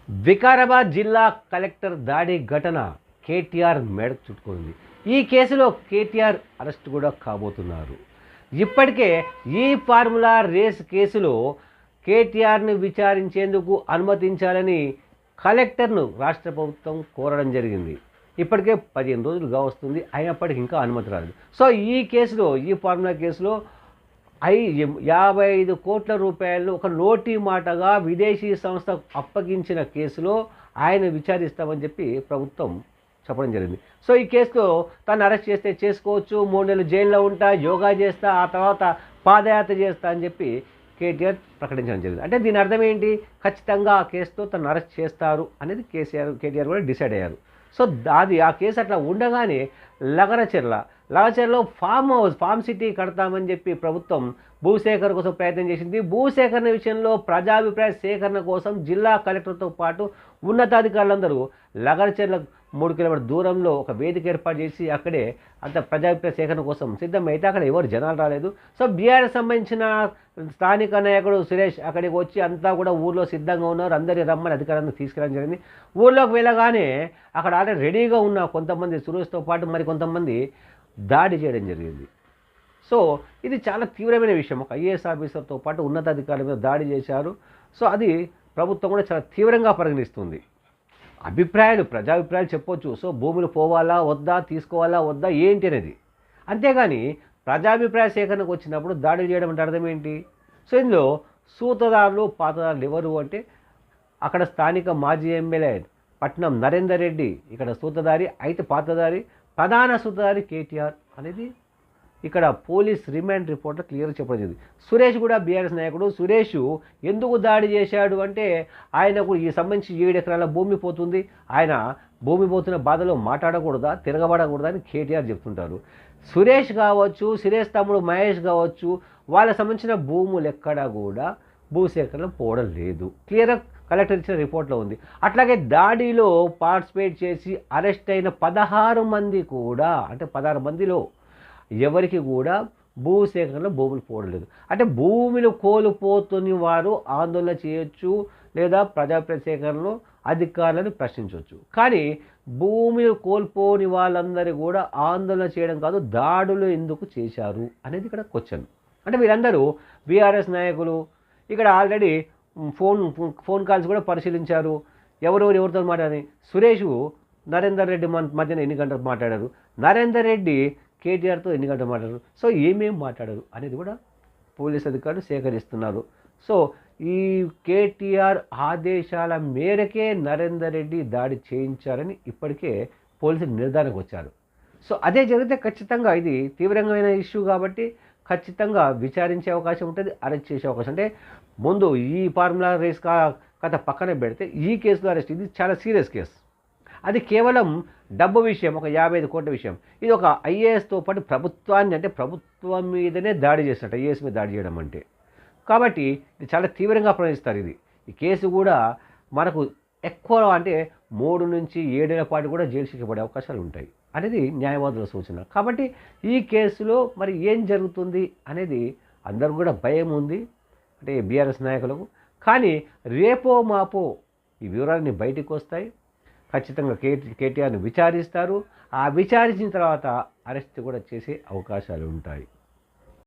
వికారాబాద్ జిల్లా కలెక్టర్ దాడి ఘటన కేటీఆర్ మెడ చుట్టుకుంది. ఈ కేసులో కేటీఆర్ అరెస్ట్ కూడా కాబోతున్నారు. ఇప్పటికే ఈ ఫార్ములా రేస్ కేసులో కేటీఆర్ను విచారించేందుకు అనుమతించాలని కలెక్టర్ను రాష్ట్ర ప్రభుత్వం కోరడం జరిగింది. ఇప్పటికే 15 రోజులుగా వస్తుంది, అయినప్పటికీ ఇంకా అనుమతి రాలేదు. సో ఈ కేసులో, ఈ ఫార్ములా కేసులో 55 కోట్ల రూపాయలను ఒక నోటి మాటగా విదేశీ సంస్థ అప్పగించిన కేసులో ఆయన విచారిస్తామని చెప్పి ప్రభుత్వం చెప్పడం జరిగింది. సో ఈ కేసులో తను అరెస్ట్ చేస్తే చేసుకోవచ్చు, 3 నెలలు జైల్లో ఉంటా, యోగా చేస్తా, ఆ తర్వాత పాదయాత్ర చేస్తా అని చెప్పి కేటీఆర్ ప్రకటించడం జరిగింది. అంటే దీని అర్థం ఏంటి? ఖచ్చితంగా ఆ కేసుతో తను అరెస్ట్ చేస్తారు అనేది కేటీఆర్ కూడా డిసైడ్ అయ్యారు. సో ఆ కేసు అట్లా ఉండగానే లగచర్లలో ఫామ్ సిటీ కడతామని చెప్పి ప్రభుత్వం భూసేకరణ కోసం ప్రయత్నం చేసింది. భూసేకరణ విషయంలో ప్రజాభిప్రాయ సేకరణ కోసం జిల్లా కలెక్టర్తో పాటు ఉన్నతాధికారులందరూ లగచర్ల 3 కిలోమీటర్ల దూరంలో ఒక వేదిక ఏర్పాటు చేసి అక్కడే అంత ప్రజాభిప్రాయ సేకరణ కోసం సిద్ధమైతే అక్కడ ఎవరు జనాలు రాలేదు. సో బీఆర్ఎస్ సంబంధించిన స్థానిక నాయకుడు సురేష్ అక్కడికి వచ్చి అంతా కూడా ఊర్లో సిద్ధంగా ఉన్నారు, అందరినీ రమ్మని అధికారులను తీసుకురావడం జరిగింది. ఊర్లోకి వెళ్ళగానే అక్కడ ఆల్రెడీ రెడీగా ఉన్న కొంతమంది సురేష్తో పాటు మరి కొంతమంది దాడి చేయడం జరిగింది. సో ఇది చాలా తీవ్రమైన విషయం. ఒక ఐఏఎస్ ఆఫీసర్తో పాటు ఉన్నతాధికారుల మీద దాడి చేశారు. సో అది ప్రభుత్వం కూడా చాలా తీవ్రంగా పరిగణిస్తుంది. ప్రజాభిప్రాయాలు చెప్పొచ్చు. సో భూములు పోవాలా వద్దా, తీసుకోవాలా వద్దా ఏంటి అనేది. అంతేగాని ప్రజాభిప్రాయ సేకరణకు వచ్చినప్పుడు దాడులు చేయడం అంటే అర్థం ఏంటి? సో ఇందులో సూతదారులు పాతదారులు ఎవరు అంటే అక్కడ స్థానిక మాజీ ఎమ్మెల్యే పట్నం నరేందర్ రెడ్డి ఇక్కడ సూతదారి, అయితే పాతదారి, ప్రధాన సూతదారి కేటీఆర్ అనేది ఇక్కడ పోలీస్ రిమాండ్ రిపోర్ట్లో క్లియర్గా చెప్పడం జరిగింది. సురేష్ కూడా బీఆర్ఎస్ నాయకుడు. సురేష్ ఎందుకు దాడి చేశాడు అంటే ఆయనకు ఈ సంబంధించి 7 ఎకరాల భూమి పోతుంది, ఆయన భూమి పోతున్న బాధలో మాట్లాడకూడదా, తిరగబడకూడదా అని కేటీఆర్ చెప్తుంటారు. సురేష్ కావచ్చు, సురేష్ తమ్ముడు మహేష్ కావచ్చు, వాళ్ళకి సంబంధించిన భూములు ఎక్కడా కూడా భూసేకరణ పోవడం లేదు. క్లియర్గా కలెక్టర్ ఇచ్చిన రిపోర్ట్లో ఉంది. అట్లాగే దాడిలో పార్టిసిపేట్ చేసి అరెస్ట్ అయిన 16 మంది కూడా, అంటే 16 మందిలో ఎవరికి కూడా భూసేకరణలో భూములు పోవడం. అంటే భూములు కోల్పోతున్న వారు ఆందోళన చేయొచ్చు, లేదా ప్రజాప్రతి సేకరణలో అధికారులను ప్రశ్నించవచ్చు. కానీ భూములు కోల్పోని వాళ్ళందరూ కూడా ఆందోళన చేయడం కాదు, దాడులు ఎందుకు చేశారు అనేది ఇక్కడ క్వశ్చన్. అంటే వీరందరూ బీఆర్ఎస్ నాయకులు. ఇక్కడ ఆల్రెడీ ఫోన్ కాల్స్ కూడా పరిశీలించారు. ఎవరితో మాట్లాడారు. సురేష్ నరేందర్ రెడ్డి మధ్యన ఎన్ని గంటలు మాట్లాడారు, నరేందర్ రెడ్డి కేటీఆర్తో ఎన్ని గంటలు మాట్లాడారు, సో ఏమేమి మాట్లాడారు అనేది కూడా పోలీస్ అధికారులు సేకరిస్తున్నారు. సో ఈ కేటీఆర్ ఆదేశాల మేరకే నరేందర్ రెడ్డి దాడి చేయించారని ఇప్పటికే పోలీసులు నిర్ధారణకు వచ్చారు. సో అదే జరిగితే ఖచ్చితంగా ఇది తీవ్రమైన ఇష్యూ కాబట్టి ఖచ్చితంగా విచారించే అవకాశం ఉంటుంది, అరెస్ట్ చేసే అవకాశం. అంటే ముందు ఈ ఫార్ములా రేస్ కథ పక్కన పెడితే ఈ కేసులో అరెస్ట్, ఇది చాలా సీరియస్ కేసు. అది కేవలం డబ్బు విషయం, ఒక 55 కోట్ల విషయం. ఇది ఒక ఐఏఎస్తో పాటు ప్రభుత్వాన్ని, అంటే ప్రభుత్వం మీదనే దాడి చేసినట్టు, ఐఏఎస్ మీద దాడి చేయడం అంటే. కాబట్టి ఇది చాలా తీవ్రంగా పరిగణిస్తారు. ఈ కేసు కూడా మనకు ఎక్కువ అంటే 3 నుంచి 7 ఏళ్ల పాటు కూడా జైలు శిక్ష పడే అవకాశాలు ఉంటాయి అనేది న్యాయవాదుల సూచన. కాబట్టి ఈ కేసులో మరి ఏం జరుగుతుంది అనేది అందరూ కూడా భయం ఉంది, అంటే బీఆర్ఎస్ నాయకులకు. కానీ రేపో మాపో ఈ వివరాలన్నీ బయటికి వస్తాయి. ఖచ్చితంగా కేటీఆర్ని విచారిస్తారు. ఆ విచారించిన తర్వాత అరెస్ట్ కూడా చేసే అవకాశాలు ఉంటాయి.